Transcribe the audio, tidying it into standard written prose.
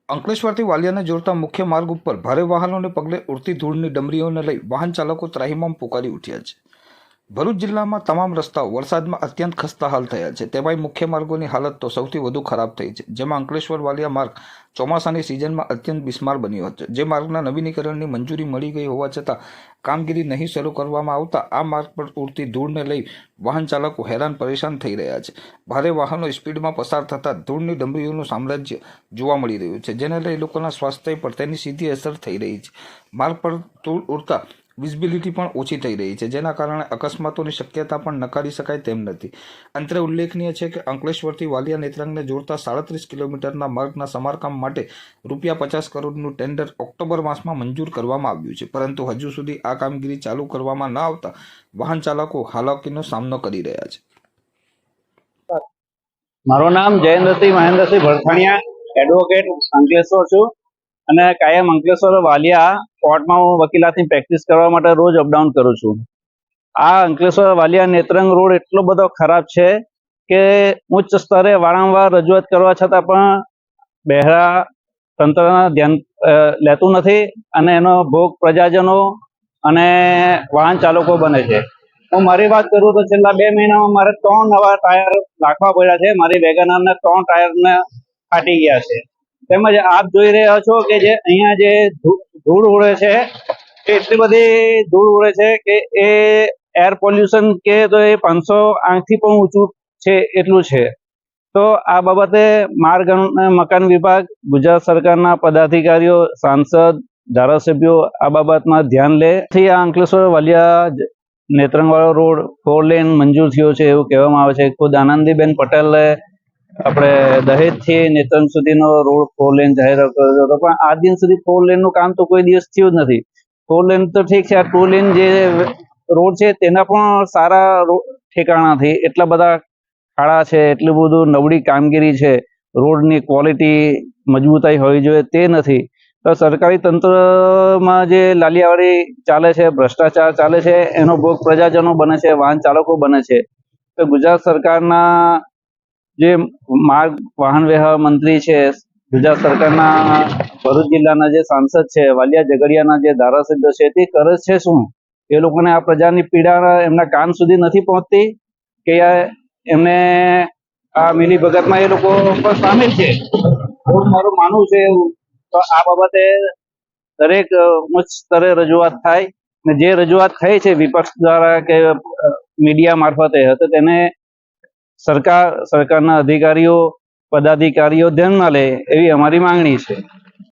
અંકલેશ્વરથી વાલિયાને જોડતા મુખ્ય માર્ગ ઉપર ભારે વાહનોને પગલે ઉડતી ધૂળની ડમરીઓને લઈ વાહન ચાલકો ત્રાહિમામ પુકારી ઉઠ્યા છે. ભરૂચ જિલ્લામાં તમામ રસ્તાઓ વરસાદમાં અત્યંત ખસ્તાહાલ થયા છે. તેમાંય મુખ્ય માર્ગોની હાલત તો સૌથી વધુ ખરાબ થઈ છે, જેમાં અંકલેશ્વર વાલિયા માર્ગ ચોમાસાની સિઝનમાં અત્યંત બિસ્માર બન્યો હતો. જે માર્ગના નવીનીકરણની મંજૂરી મળી ગઈ હોવા છતાં કામગીરી નહીં શરૂ કરવામાં આવતા આ માર્ગ પર ઉડતી ધૂળને લઈ વાહન ચાલકો હેરાન પરેશાન થઈ રહ્યા છે. ભારે વાહનો સ્પીડમાં પસાર થતાં ધૂળની ડમરીઓનું સામ્રાજ્ય જોવા મળી રહ્યું છે, જેને લઈ લોકોના સ્વાસ્થ્ય પર તેની સીધી અસર થઈ રહી છે. માર્ગ પર ધૂળ ઉડતા વિઝિબિલિટી પણ ઓછી થઈ રહી છે, જેના કારણે અકસ્માતોની શક્યતા પણ નકારી શકાય તેમ નથી. અંતરે ઉલ્લેખનીય છે કે અંકલેશ્વરથી વાલિયા નેત્રંગને જોડતા 37 કિલોમીટરના માર્ગના સમારકામ માટે ₹50 કરોડનું ટેન્ડર ઓક્ટોબર માસમાં મંજૂર કરવામાં આવ્યું છે, પરંતુ હજુ સુધી આ કામગીરી ચાલુ કરવામાં ન આવતા વાહન ચાલકો હાલાકીનો સામનો કરી રહ્યા છે. મારું નામ જયેન્દ્રસિંહ મહેન્દ્રસિંહ ભરથાણિયા, એડવોકેટ, અંકલેશ્વર છું અને કાયમ અંકલેશ્વર વાલિયા કોર્ટમાં હું વકીલાતની પ્રેક્ટિસ કરવા માટે રોજ અપડાઉન કરું છું. આ અંકલેશ્વર વાલિયા નેત્રંગ રોડ એટલો બધો ખરાબ છે કે ઉચ્ચ સ્તરે વારંવાર રજૂઆત કરવા છતાં પણ બહેરા તંત્રના ધ્યાન લેતું નથી અને એનો ભોગ પ્રજાજનો અને વાહન ચાલકો બને છે. હું મારી વાત કરું તો છેલ્લા 2 મહિનામાં મારે 3 નવા ટાયર નાખવા પડ્યા છે. મારી વેગનરને 3 ટાયરને ફાટી ગયા છે. તેમજ આપ જોઈ રહ્યા છો કે જે અહીંયા જે ધૂળ ઉડે છે, એટલી બધી ધૂળ ઉડે છે કે એ એર પોલ્યુશન કે તો એ 500 આંખથી પણ ઊંચું છે એટલું છે. તો આ બાબતે માર્ગ અને મકાન વિભાગ, ગુજરાત સરકારના પદાધિકારીઓ, સાંસદ, ધારાસભ્યો આ બાબતમાં ધ્યાન લે. આ અંકલેશ્વર વાલિયા નેત્રંગવાળો રોડ 4 લેન મંજૂર થયો છે એવું કહેવામાં આવે છે. ખુદ આનંદીબેન પટેલે આપણે દહેજથી નેત્રંગ સુધીનો રોડ 4 લેન જાહેર કર્યો હતો, પણ આ દિન સુધી 4 લેનનું કામ તો કોઈ દિવસ થયું જ નથી. 4 લેન તો ઠીક છે, આ 2 લેન જે રોડ છે તેના પણ સારા ઠેકાણા નથી. એટલા બધા ખાડા છે, એટલું બધું નબળી કામગીરી છે, રોડની ક્વોલિટી મજબૂતાઈ હોવી જોઈએ તે નથી. તો સરકારી તંત્રમાં જે લાલિયાવાડી ચાલે છે, ભ્રષ્ટાચાર ચાલે છે, એનો ભોગ પ્રજાજનો બને છે, વાહન ચાલકો બને છે. તો ગુજરાત સરકારના જે માર્ગ વાહન વ્યવહાર મંત્રી છે, ગુજરાત સરકારના ભરૂચ જિલ્લાના જે સાંસદ છે, વાલિયા ઝઘડિયાના જે ધારાસભ્ય છે, તે કરે છે શું? એ લોકોને આ પ્રજાની પીડા એમના કાન સુધી નથી પહોંચતી કે એમને આ મિલી ભગતમાં એ લોકો પણ સામેલ છે? એવું મારું માનવું છે. તો આ બાબતે દરેક ઉચ્ચ સ્તરે રજૂઆત થાય ને જે રજૂઆત થઈ છે વિપક્ષ દ્વારા કે મીડિયા મારફતે, તો તેને સરકારના અધિકારીઓ, પદાધિકારીઓ ધ્યાનમાં લે એવી અમારી માંગણી છે.